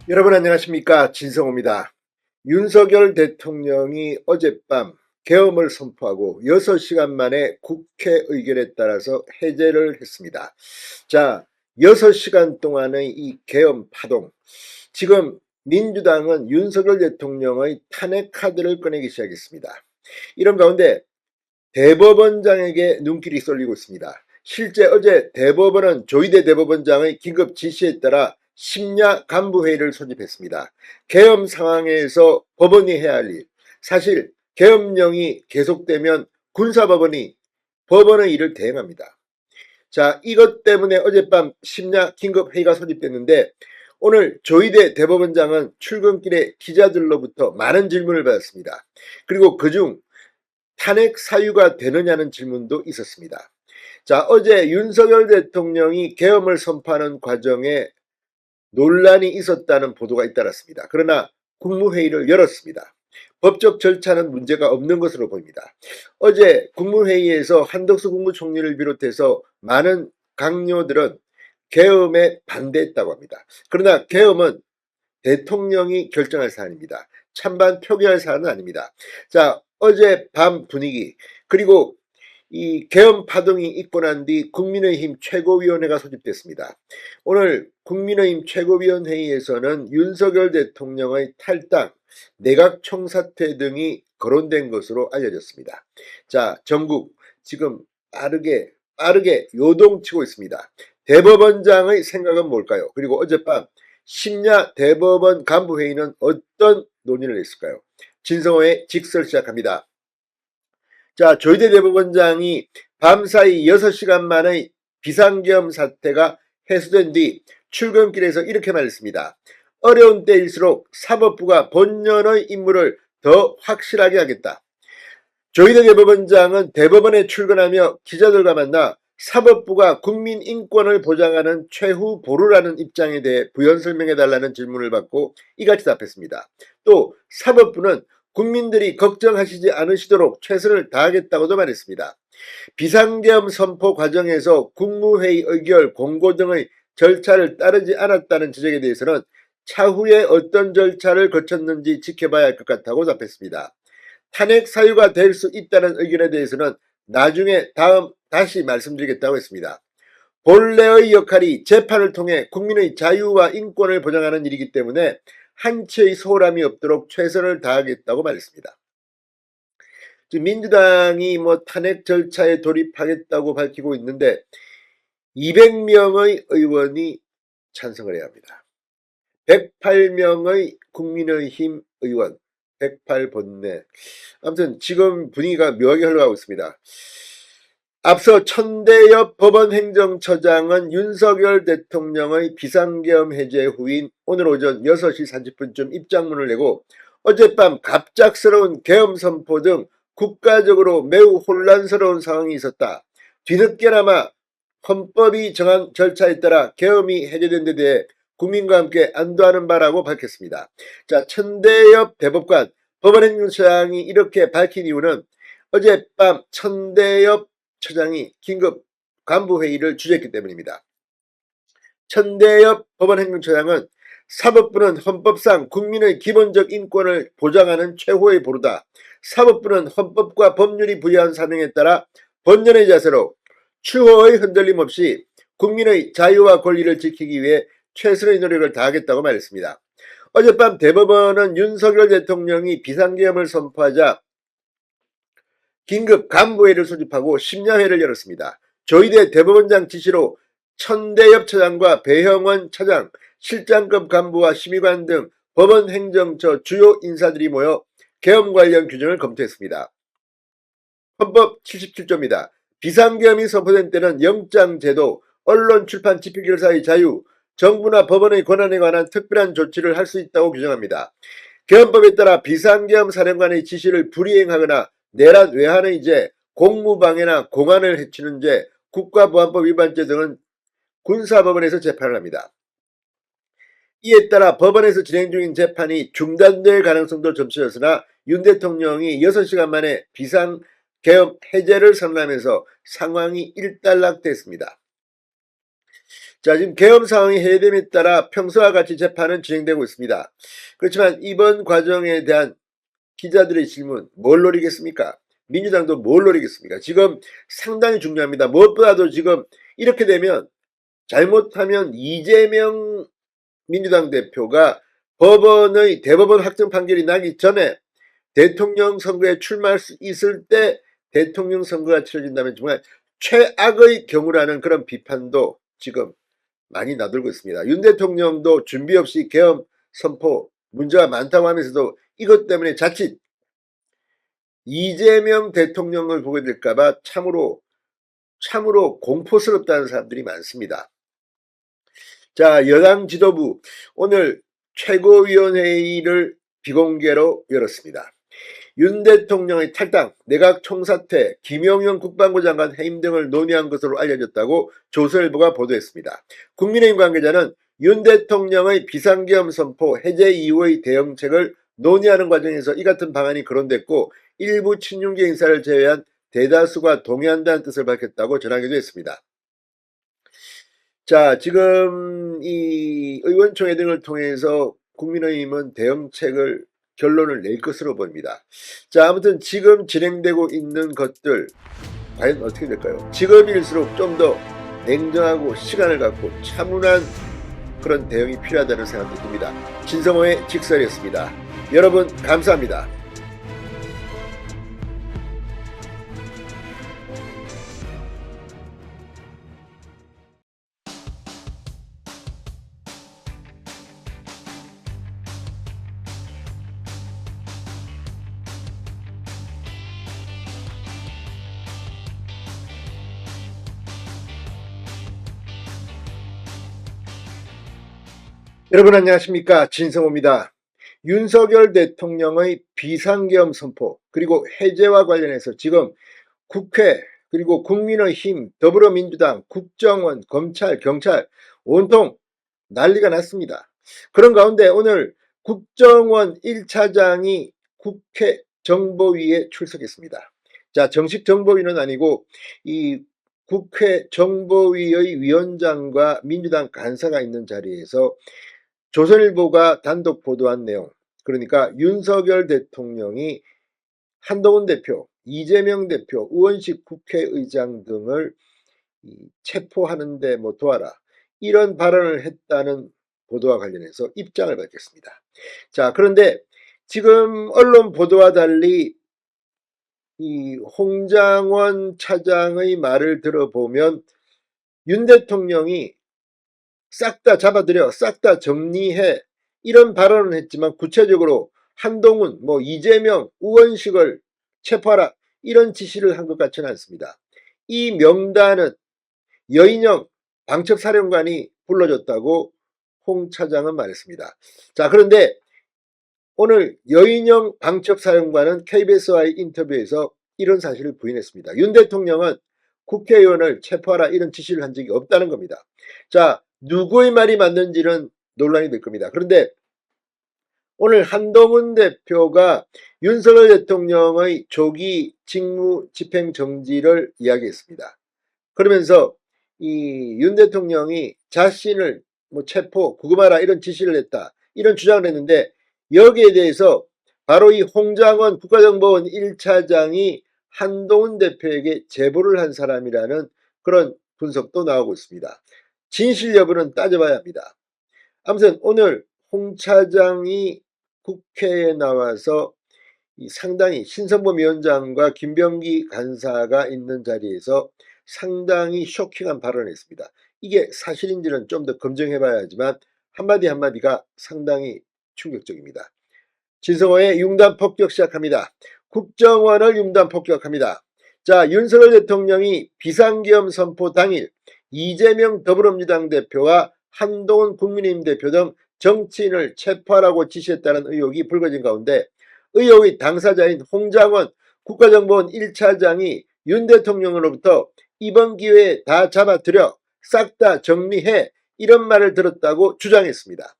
여러분 안녕하십니까, 진성호입니다. 윤석열 대통령이 어젯밤 계엄을 선포하고 6시간 만에 국회 의결에 따라서 해제를 했습니다. 자, 6시간 동안의 이 계엄 파동, 지금 민주당은 윤석열 대통령의 탄핵 카드를 꺼내기 시작했습니다. 이런 가운데 대법원장에게 눈길이 쏠리고 있습니다. 실제 어제 대법원은 조희대 대법원장의 긴급 지시에 따라 심야 간부회의를 소집했습니다. 계엄 상황에서 법원이 해야 할 일, 사실 계엄령이 계속되면 군사법원이 법원의 일을 대행합니다. 자, 이것 때문에 어젯밤 심야 긴급회의가 소집됐는데, 오늘 조희대 대법원장은 출근길에 기자들로부터 많은 질문을 받았습니다. 그리고 그중 탄핵 사유가 되느냐는 질문도 있었습니다. 자, 어제 윤석열 대통령이 계엄을 선포하는 과정에 논란이 있었다는 보도가 잇따랐습니다. 그러나 국무회의를 열었습니다. 법적 절차는 문제가 없는 것으로 보입니다. 어제 국무회의에서 한덕수 국무총리를 비롯해서 많은 강요들은 계엄에 반대했다고 합니다. 그러나 계엄은 대통령이 결정할 사안입니다. 찬반 표기할 사안은 아닙니다. 자, 어제 밤 분위기, 그리고 이 계엄 파동이 있고 난 뒤 국민의힘 최고위원회가 소집됐습니다. 오늘 국민의힘 최고위원회의에서는 윤석열 대통령의 탈당, 내각 총사퇴 등이 거론된 것으로 알려졌습니다. 자, 전국 지금 빠르게 요동치고 있습니다. 대법원장의 생각은 뭘까요? 그리고 어젯밤 심야 대법원 간부회의는 어떤 논의를 했을까요? 진성호의 직설 시작합니다. 자, 조희대 대법원장이 밤사이 6시간 만의 비상계엄 사태가 해소된 뒤 출근길에서 이렇게 말했습니다. 어려운 때일수록 사법부가 본연의 임무를 더 확실하게 하겠다. 조희대 대법원장은 대법원에 출근하며 기자들과 만나 사법부가 국민 인권을 보장하는 최후 보루라는 입장에 대해 부연 설명해달라는 질문을 받고 이같이 답했습니다. 또 사법부는 국민들이 걱정하시지 않으시도록 최선을 다하겠다고도 말했습니다. 비상계엄 선포 과정에서 국무회의 의결, 공고 등의 절차를 따르지 않았다는 지적에 대해서는 차후에 어떤 절차를 거쳤는지 지켜봐야 할 것 같다고 답했습니다. 탄핵 사유가 될 수 있다는 의견에 대해서는 나중에 다시 말씀드리겠다고 했습니다. 본래의 역할이 재판을 통해 국민의 자유와 인권을 보장하는 일이기 때문에 한치의 소홀함이 없도록 최선을 다하겠다고 말했습니다. 민주당이 탄핵 절차에 돌입하겠다고 밝히고 있는데 200명의 의원이 찬성을 해야 합니다. 108명의 국민의힘 의원, 108번내. 아무튼 지금 분위기가 묘하게 흘러가고 있습니다. 앞서 천대엽 법원행정처장은 윤석열 대통령의 비상계엄 해제 후인 오늘 오전 6시 30분쯤 입장문을 내고 어젯밤 갑작스러운 계엄 선포 등 국가적으로 매우 혼란스러운 상황이 있었다. 뒤늦게나마 헌법이 정한 절차에 따라 계엄이 해제된 데 대해 국민과 함께 안도하는 바라고 밝혔습니다. 자, 천대엽 대법관 법원행정처장이 이렇게 밝힌 이유는 어젯밤 천대엽 처장이 긴급 간부회의를 주재했기 때문입니다. 천대엽 법원행정처장은 사법부는 헌법상 국민의 기본적 인권을 보장하는 최고의 보루다. 사법부는 헌법과 법률이 부여한 사명에 따라 본연의 자세로 추호의 흔들림 없이 국민의 자유와 권리를 지키기 위해 최선의 노력을 다하겠다고 말했습니다. 어젯밤 대법원은 윤석열 대통령이 비상계엄을 선포하자 긴급 간부회의를 소집하고 심야회를 열었습니다. 조희대 대법원장 지시로 천대엽 처장과 배형원 차장, 실장급 간부와 심의관 등 법원 행정처 주요 인사들이 모여 계엄 관련 규정을 검토했습니다. 헌법 77조입니다. 비상계엄이 선포된 때는 영장제도, 언론, 출판, 집회, 결사의 자유, 정부나 법원의 권한에 관한 특별한 조치를 할 수 있다고 규정합니다. 계엄법에 따라 비상계엄 사령관의 지시를 불이행하거나 내란 외환의 죄, 공무방해나 공안을 해치는 죄, 국가보안법 위반죄 등은 군사법원에서 재판을 합니다. 이에 따라 법원에서 진행 중인 재판이 중단될 가능성도 점쳐졌으나 윤 대통령이 6시간 만에 비상계엄 해제를 선언하면서 상황이 일단락됐습니다. 자, 지금 계엄 상황이 해됨에 따라 평소와 같이 재판은 진행되고 있습니다. 그렇지만 이번 과정에 대한 기자들의 질문, 뭘 노리겠습니까? 민주당도 뭘 노리겠습니까? 지금 상당히 중요합니다. 무엇보다도 지금 이렇게 되면 잘못하면 이재명 민주당 대표가 법원의 대법원 확정 판결이 나기 전에 대통령 선거에 출마할 수 있을 때 대통령 선거가 치러진다면 정말 최악의 경우라는 그런 비판도 지금 많이 나돌고 있습니다. 윤 대통령도 준비 없이 계엄 선포 문제가 많다고 하면서도 이것 때문에 자칫 이재명 대통령을 보게 될까봐 참으로 공포스럽다는 사람들이 많습니다. 자, 여당 지도부 오늘 최고위원회의를 비공개로 열었습니다. 윤 대통령의 탈당, 내각 총사퇴, 김용현 국방부 장관 해임 등을 논의한 것으로 알려졌다고 조선일보가 보도했습니다. 국민의힘 관계자는 윤 대통령의 비상계엄 선포 해제 이후의 대응책을 논의하는 과정에서 이 같은 방안이 거론됐고 일부 친윤계 인사를 제외한 대다수가 동의한다는 뜻을 밝혔다고 전하기도 했습니다. 자, 지금 이 의원총회 등을 통해서 국민의힘은 대응책을 결론을 낼 것으로 보입니다. 자, 아무튼 지금 진행되고 있는 것들 과연 어떻게 될까요? 지금일수록 좀 더 냉정하고 시간을 갖고 차분한 그런 대응이 필요하다는 생각이 듭니다. 진성호의 직설이었습니다. 여러분 감사합니다. 여러분 안녕하십니까, 진성호입니다. 윤석열 대통령의 비상계엄 선포 그리고 해제와 관련해서 지금 국회 그리고 국민의힘, 더불어민주당, 국정원, 검찰, 경찰 온통 난리가 났습니다. 그런 가운데 오늘 국정원 1차장이 국회 정보위에 출석했습니다. 자, 정식 정보위는 아니고 이 국회 정보위의 위원장과 민주당 간사가 있는 자리에서 조선일보가 단독 보도한 내용, 그러니까 윤석열 대통령이 한동훈 대표, 이재명 대표, 우원식 국회의장 등을 체포하는데 뭐 도와라, 이런 발언을 했다는 보도와 관련해서 입장을 밝혔습니다. 자, 그런데 지금 언론 보도와 달리 이 홍장원 차장의 말을 들어보면 윤 대통령이 싹 다 잡아들여, 싹 다 정리해, 이런 발언을 했지만 구체적으로 한동훈, 뭐 이재명, 우원식을 체포하라, 이런 지시를 한 것 같지는 않습니다. 이 명단은 여인영 방첩사령관이 불러줬다고 홍 차장은 말했습니다. 자, 그런데 오늘 여인영 방첩사령관은 KBS와의 인터뷰에서 이런 사실을 부인했습니다. 윤 대통령은 국회의원을 체포하라 이런 지시를 한 적이 없다는 겁니다. 자, 누구의 말이 맞는지는 논란이 될 겁니다. 그런데 오늘 한동훈 대표가 윤석열 대통령의 조기 직무 집행 정지를 이야기했습니다. 그러면서 이 윤 대통령이 자신을 뭐 체포, 구금하라 이런 지시를 했다, 이런 주장을 했는데 여기에 대해서 바로 이 홍장원 국가정보원 1차장이 한동훈 대표에게 제보를 한 사람이라는 그런 분석도 나오고 있습니다. 진실 여부는 따져봐야 합니다. 아무튼 오늘 홍 차장이 국회에 나와서 상당히 신성범 위원장과 김병기 간사가 있는 자리에서 상당히 쇼킹한 발언을 했습니다. 이게 사실인지는 좀 더 검증해봐야 하지만 한마디 한마디가 상당히 충격적입니다. 진성호의 융단 폭격 시작합니다. 국정원을 융단 폭격합니다. 자, 윤석열 대통령이 비상계엄 선포 당일 이재명 더불어민주당 대표와 한동훈 국민의힘 대표 등 정치인을 체포하라고 지시했다는 의혹이 불거진 가운데 의혹의 당사자인 홍장원 국가정보원 1차장이 윤 대통령으로부터 이번 기회에 다 잡아들여 싹 다 정리해, 이런 말을 들었다고 주장했습니다.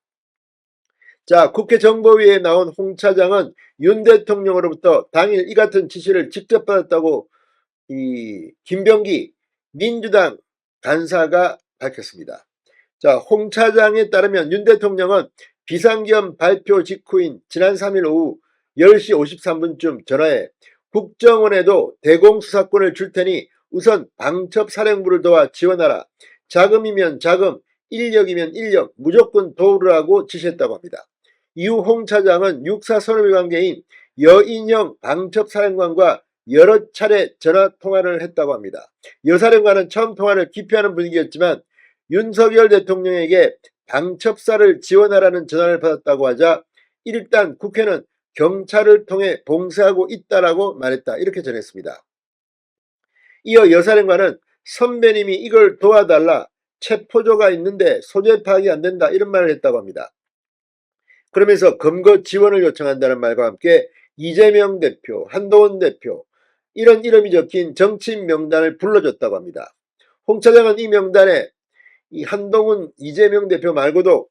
자, 국회 정보위에 나온 홍 차장은 윤 대통령으로부터 당일 이 같은 지시를 직접 받았다고 이 김병기 민주당 간사가 밝혔습니다. 자, 홍 차장에 따르면 윤 대통령은 비상겸 발표 직후인 지난 3일 오후 10시 53분쯤 전화해 국정원에도 대공수사권을 줄 테니 우선 방첩사령부를 도와 지원하라. 자금이면 자금, 인력이면 인력 무조건 도우라고 지시했다고 합니다. 이후 홍 차장은 육사 선후배 관계인 여인형 방첩사령관과 여러 차례 전화 통화를 했다고 합니다. 여 사령관은 처음 통화를 기피하는 분위기였지만 윤석열 대통령에게 방첩사를 지원하라는 전화를 받았다고 하자 일단 국회는 경찰을 통해 봉쇄하고 있다라고 말했다. 이렇게 전했습니다. 이어 여사령관은 선배님이 이걸 도와달라. 체포조가 있는데 소재 파악이 안 된다. 이런 말을 했다고 합니다. 그러면서 검거 지원을 요청한다는 말과 함께 이재명 대표, 한동훈 대표 이런 이름이 적힌 정치인 명단을 불러줬다고 합니다. 홍 차장은 이 명단에 이 한동훈, 이재명 대표 말고도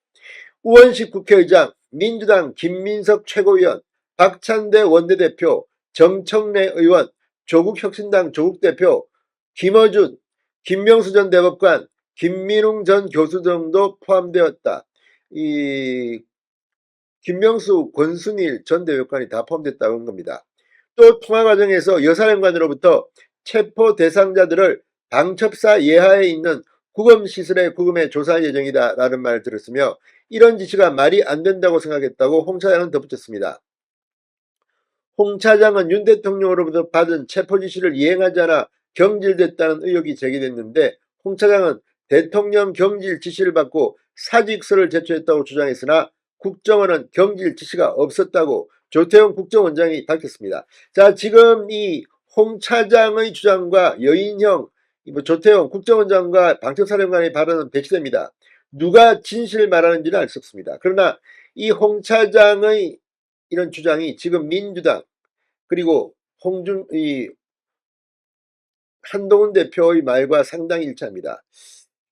우원식 국회의장, 민주당 김민석 최고위원, 박찬대 원내대표, 정청래 의원, 조국혁신당 조국 대표, 김어준, 김명수 전 대법관, 김민웅 전 교수 등도 포함되었다. 이 김명수, 권순일 전 대법관이 다 포함됐다고 한 겁니다. 또 통화 과정에서 여사령관으로부터 체포 대상자들을 방첩사 예하에 있는 구금시설에 구금해 조사할 예정이다 라는 말을 들었으며 이런 지시가 말이 안 된다고 생각했다고 홍 차장은 덧붙였습니다. 홍 차장은 윤 대통령으로부터 받은 체포 지시를 이행하지 않아 경질됐다는 의혹이 제기됐는데 홍 차장은 대통령 경질 지시를 받고 사직서를 제출했다고 주장했으나 국정원은 경질 지시가 없었다고 조태용 국정원장이 밝혔습니다. 자, 지금 이 홍 차장의 주장과 여인형 조태용 국정원장과 방첩사령관의 발언은 배치됩니다. 누가 진실을 말하는지는 알 수 없습니다. 그러나 이 홍 차장의 이런 주장이 지금 민주당 그리고 한동훈 대표의 말과 상당히 일치합니다.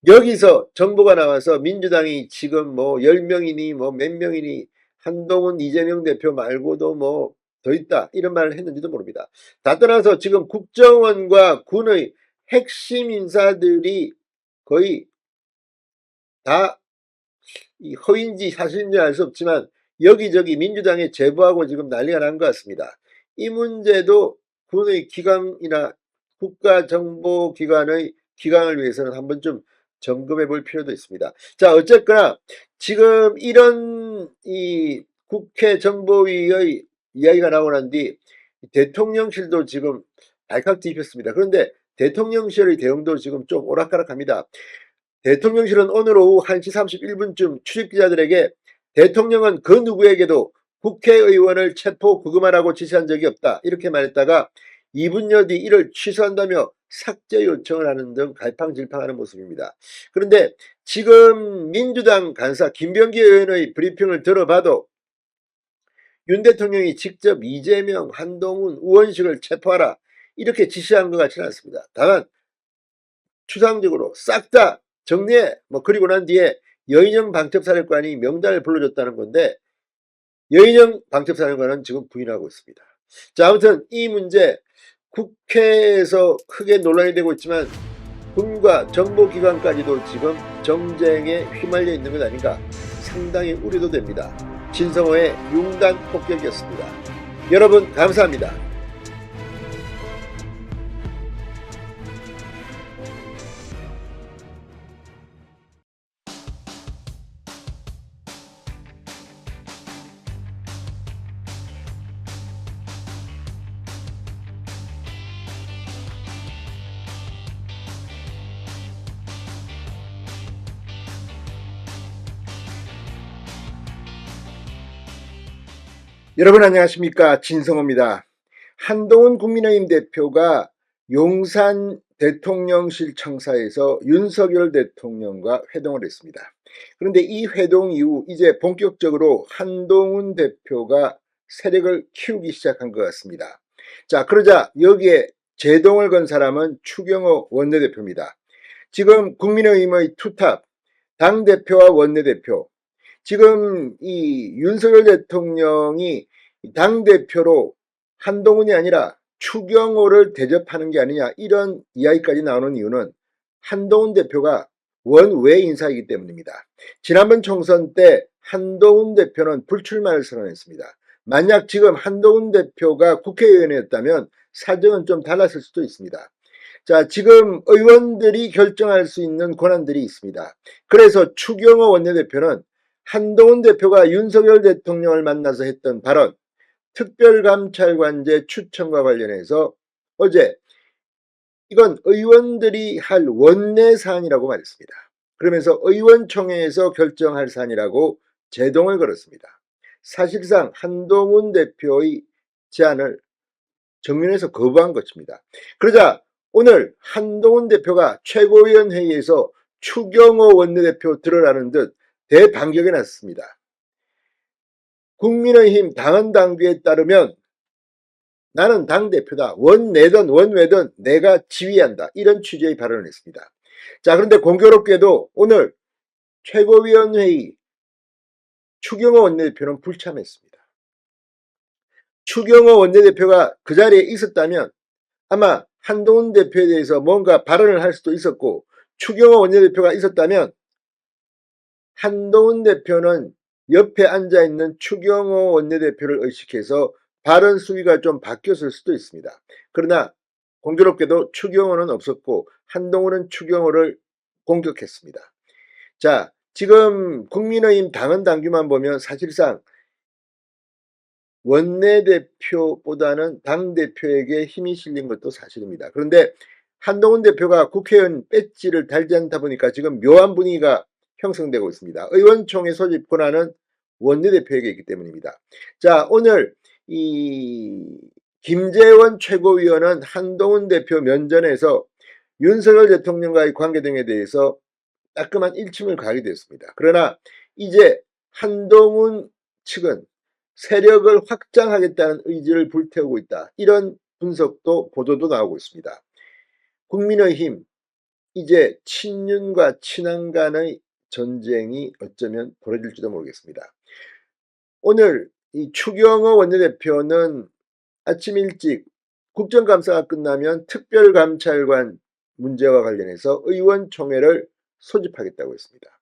여기서 정보가 나와서 민주당이 지금 뭐 10명이니 뭐 몇 명이니 한동훈, 이재명 대표 말고도 뭐 더 있다 이런 말을 했는지도 모릅니다. 다 떠나서 지금 국정원과 군의 핵심 인사들이 거의 다 허위인지 사실인지 알 수 없지만 여기저기 민주당에 제보하고 지금 난리가 난 것 같습니다. 이 문제도 군의 기강이나 국가정보기관의 기강을 위해서는 한 번쯤 점검해 볼 필요도 있습니다. 자, 어쨌거나 지금 이런 이 국회 정보위의 이야기가 나오고 난 뒤 대통령실도 지금 발칵 뒤집혔습니다. 그런데 대통령실의 대응도 지금 좀 오락가락합니다. 대통령실은 오늘 오후 1시 31분쯤 출입기자들에게 대통령은 그 누구에게도 국회의원을 체포 구금하라고 지시한 적이 없다 이렇게 말했다가 2분여 뒤 이를 취소한다며 삭제 요청을 하는 등 갈팡질팡하는 모습입니다. 그런데 지금 민주당 간사 김병기 의원의 브리핑을 들어봐도 윤 대통령이 직접 이재명, 한동훈, 우원식을 체포하라 이렇게 지시한 것 같지는 않습니다. 다만 추상적으로 싹 다 정리해 그리고 난 뒤에 여인형 방첩사령관이 명단을 불러줬다는 건데 여인형 방첩사령관은 지금 부인하고 있습니다. 자, 아무튼 이 문제 국회에서 크게 논란이 되고 있지만 군과 정보기관까지도 지금 정쟁에 휘말려 있는 것 아닌가 상당히 우려도 됩니다. 진성호의 융단 폭격이었습니다. 여러분 감사합니다. 여러분 안녕하십니까, 진성호입니다. 한동훈 국민의힘 대표가 용산 대통령실 청사에서 윤석열 대통령과 회동을 했습니다. 그런데 이 회동 이후 이제 본격적으로 한동훈 대표가 세력을 키우기 시작한 것 같습니다. 자, 그러자 여기에 제동을 건 사람은 추경호 원내대표입니다. 지금 국민의힘의 투탑 당대표와 원내대표, 지금 이 윤석열 대통령이 당대표로 한동훈이 아니라 추경호를 대접하는 게 아니냐 이런 이야기까지 나오는 이유는 한동훈 대표가 원외 인사이기 때문입니다. 지난번 총선 때 한동훈 대표는 불출마를 선언했습니다. 만약 지금 한동훈 대표가 국회의원이었다면 사정은 좀 달랐을 수도 있습니다. 자, 지금 의원들이 결정할 수 있는 권한들이 있습니다. 그래서 추경호 원내대표는 한동훈 대표가 윤석열 대통령을 만나서 했던 발언, 특별감찰관제 추천과 관련해서 어제 이건 의원들이 할 원내 사안이라고 말했습니다. 그러면서 의원총회에서 결정할 사안이라고 제동을 걸었습니다. 사실상 한동훈 대표의 제안을 정면에서 거부한 것입니다. 그러자 오늘 한동훈 대표가 최고위원 회의에서 추경호 원내대표 들으라는 듯 대반격에 나섰습니다. 국민의힘 당헌당규에 따르면 나는 당대표다. 원내든 원외든 내가 지휘한다. 이런 취지의 발언을 했습니다. 자, 그런데 공교롭게도 오늘 최고위원회의 추경호 원내대표는 불참했습니다. 추경호 원내대표가 그 자리에 있었다면 아마 한동훈 대표에 대해서 뭔가 발언을 할 수도 있었고, 추경호 원내대표가 있었다면 한동훈 대표는 옆에 앉아있는 추경호 원내대표를 의식해서 발언 수위가 좀 바뀌었을 수도 있습니다. 그러나 공교롭게도 추경호는 없었고 한동훈은 추경호를 공격했습니다. 자, 지금 국민의힘 당헌당규만 보면 사실상 원내대표보다는 당대표에게 힘이 실린 것도 사실입니다. 그런데 한동훈 대표가 국회의원 배지를 달지 않다 보니까 지금 묘한 분위기가 형성되고 있습니다. 의원총회 소집 권한은 원내대표에게 있기 때문입니다. 자, 오늘 이 김재원 최고위원은 한동훈 대표 면전에서 윤석열 대통령과의 관계 등에 대해서 따끔한 일침을 가하게 됐습니다. 그러나 이제 한동훈 측은 세력을 확장하겠다는 의지를 불태우고 있다. 이런 분석도 보도도 나오고 있습니다. 국민의힘 이제 친윤과 친한 간의 전쟁이 어쩌면 벌어질지도 모르겠습니다. 오늘 이 추경호 원내대표는 아침 일찍 국정감사가 끝나면 특별감찰관 문제와 관련해서 의원총회를 소집하겠다고 했습니다.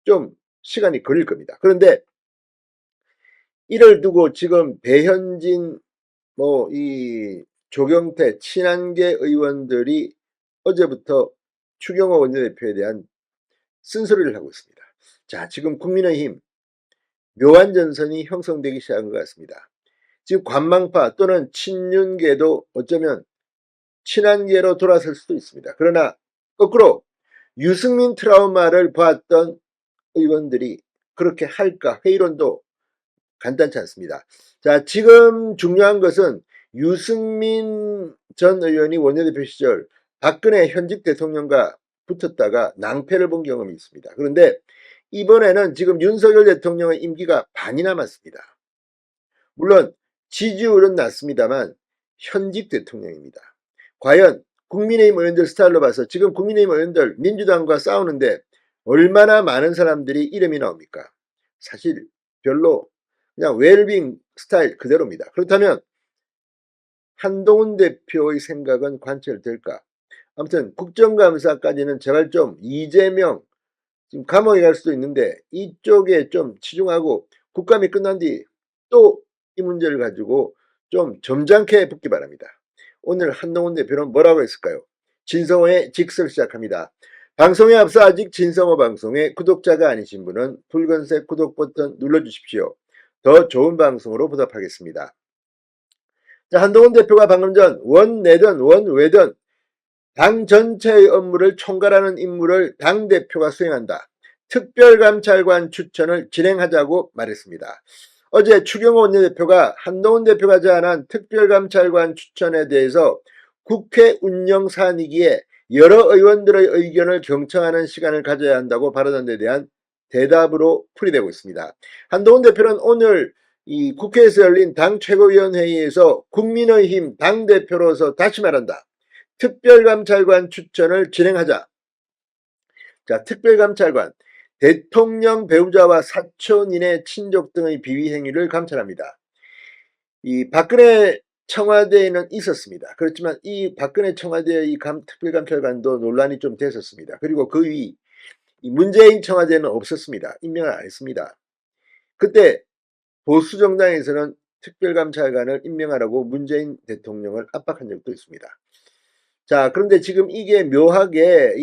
좀 시간이 걸릴 겁니다. 그런데 이를 두고 지금 배현진 이 조경태 친한계 의원들이 어제부터 추경호 원내대표에 대한 쓴소리를 하고 있습니다. 자, 지금 국민의힘 묘한 전선이 형성되기 시작한 것 같습니다. 지금 관망파 또는 친윤계도 어쩌면 친한계로 돌아설 수도 있습니다. 그러나 거꾸로 유승민 트라우마를 보았던 의원들이 그렇게 할까 회의론도 간단치 않습니다. 자, 지금 중요한 것은 유승민 전 의원이 원내대표 시절 박근혜 현직 대통령과 붙었다가 낭패를 본 경험이 있습니다. 그런데 이번에는 지금 윤석열 대통령의 임기가 반이 남았습니다. 물론 지지율은 낮습니다만 현직 대통령입니다. 과연 국민의힘 의원들 스타일로 봐서 지금 국민의힘 의원들 민주당과 싸우는데 얼마나 많은 사람들이 이름이 나옵니까? 사실 별로 그냥 웰빙 스타일 그대로입니다. 그렇다면 한동훈 대표의 생각은 관철될까? 아무튼 국정감사까지는 제발 좀 이재명 지금 감옥에 갈 수도 있는데 이쪽에 좀 치중하고 국감이 끝난 뒤 또 이 문제를 가지고 좀 점잖게 붙기 바랍니다. 오늘 한동훈 대표는 뭐라고 했을까요? 진성호의 직설 시작합니다. 방송에 앞서 아직 진성호 방송의 구독자가 아니신 분은 붉은색 구독 버튼 눌러주십시오. 더 좋은 방송으로 보답하겠습니다. 자, 한동훈 대표가 방금 전 원내든 원외든 당 전체의 업무를 총괄하는 임무를 당대표가 수행한다. 특별감찰관 추천을 진행하자고 말했습니다. 어제 추경호 원내대표가 한동훈 대표가 제안한 특별감찰관 추천에 대해서 국회 운영 사안이기에 여러 의원들의 의견을 경청하는 시간을 가져야 한다고 발언한 데 대한 대답으로 풀이되고 있습니다. 한동훈 대표는 오늘 이 국회에서 열린 당 최고위원회의에서 국민의힘 당대표로서 다시 말한다. 특별감찰관 추천을 진행하자. 자, 특별감찰관. 대통령 배우자와 사촌인의 친족 등의 비위 행위를 감찰합니다. 이 박근혜 청와대에는 있었습니다. 그렇지만 이 박근혜 청와대의 이 특별감찰관도 논란이 좀 됐었습니다. 그리고 그 위 문재인 청와대는 없었습니다. 임명을 안 했습니다. 그때 보수 정당에서는 특별감찰관을 임명하라고 문재인 대통령을 압박한 적도 있습니다. 자, 그런데 지금 이게 묘하게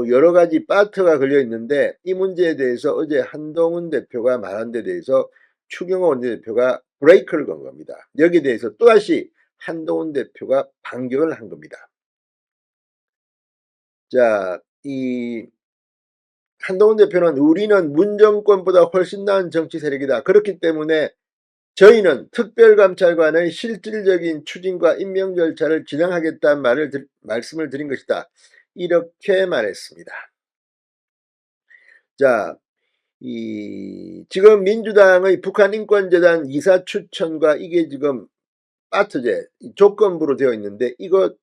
여러 가지 파트가 걸려 있는데, 이 문제에 대해서 어제 한동훈 대표가 말한 데 대해서 추경호 원내대표가 브레이크를 건 겁니다. 여기에 대해서 또다시 한동훈 대표가 반격을 한 겁니다. 자, 한동훈 대표는 우리는 문정권보다 훨씬 나은 정치 세력이다. 그렇기 때문에 저희는 특별감찰관의 실질적인 추진과 임명 절차를 진행하겠다는 말씀을 드린 것이다. 이렇게 말했습니다. 자, 지금 민주당의 북한인권재단 이사 추천과 이게 지금 파트제 조건부로 되어 있는데, 이거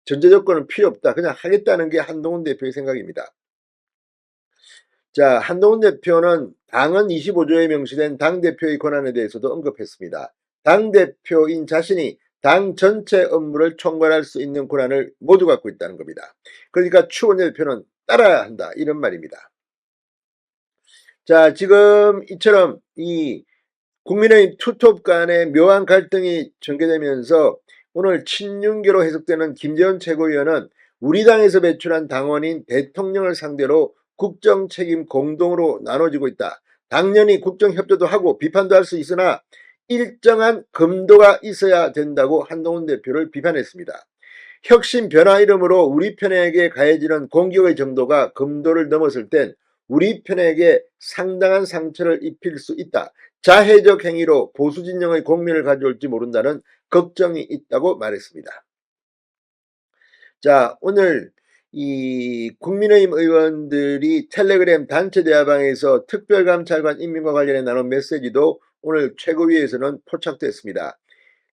전제 조건은 필요 없다. 그냥 하겠다는 게 한동훈 대표의 생각입니다. 자, 한동훈 대표는 당헌 25조에 명시된 당대표의 권한에 대해서도 언급했습니다. 당대표인 자신이 당 전체 업무를 총괄할 수 있는 권한을 모두 갖고 있다는 겁니다. 그러니까 추 원내대표는 따라야 한다, 이런 말입니다. 자, 지금 이처럼 국민의힘 투톱 간의 묘한 갈등이 전개되면서 오늘 친윤계로 해석되는 김재원 최고위원은 우리 당에서 배출한 당원인 대통령을 상대로 국정 책임 공동으로 나눠지고 있다. 당연히 국정협조도 하고 비판도 할 수 있으나 일정한 금도가 있어야 된다고 한동훈 대표를 비판했습니다. 혁신 변화 이름으로 우리 편에게 가해지는 공격의 정도가 금도를 넘었을 땐 우리 편에게 상당한 상처를 입힐 수 있다. 자해적 행위로 보수 진영의 공면을 가져올지 모른다는 걱정이 있다고 말했습니다. 자, 오늘 국민의힘 의원들이 텔레그램 단체 대화방에서 특별감찰관 임명과 관련해 나눈 메시지도 오늘 최고위에서는 포착됐습니다.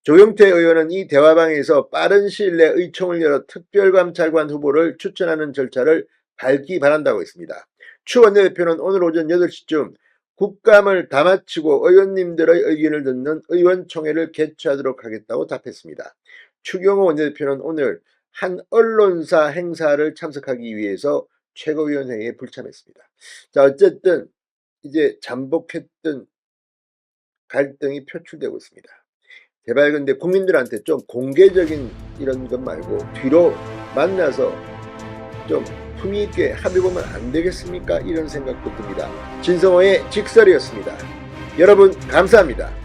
조경태 의원은 이 대화방에서 빠른 시일 내 의총을 열어 특별감찰관 후보를 추천하는 절차를 밟기 바란다고 했습니다. 추 원내대표는 오늘 오전 8시쯤 국감을 다 마치고 의원님들의 의견을 듣는 의원총회를 개최하도록 하겠다고 답했습니다. 추경호 원내대표는 오늘 한 언론사 행사를 참석하기 위해서 최고위원회에 불참했습니다. 자, 어쨌든 이제 잠복했던 갈등이 표출되고 있습니다. 제발 근데 국민들한테 좀 공개적인 이런 것 말고 뒤로 만나서 좀 품위있게 합의보면 안 되겠습니까? 이런 생각도 듭니다. 진성호의 직설이었습니다. 여러분 감사합니다.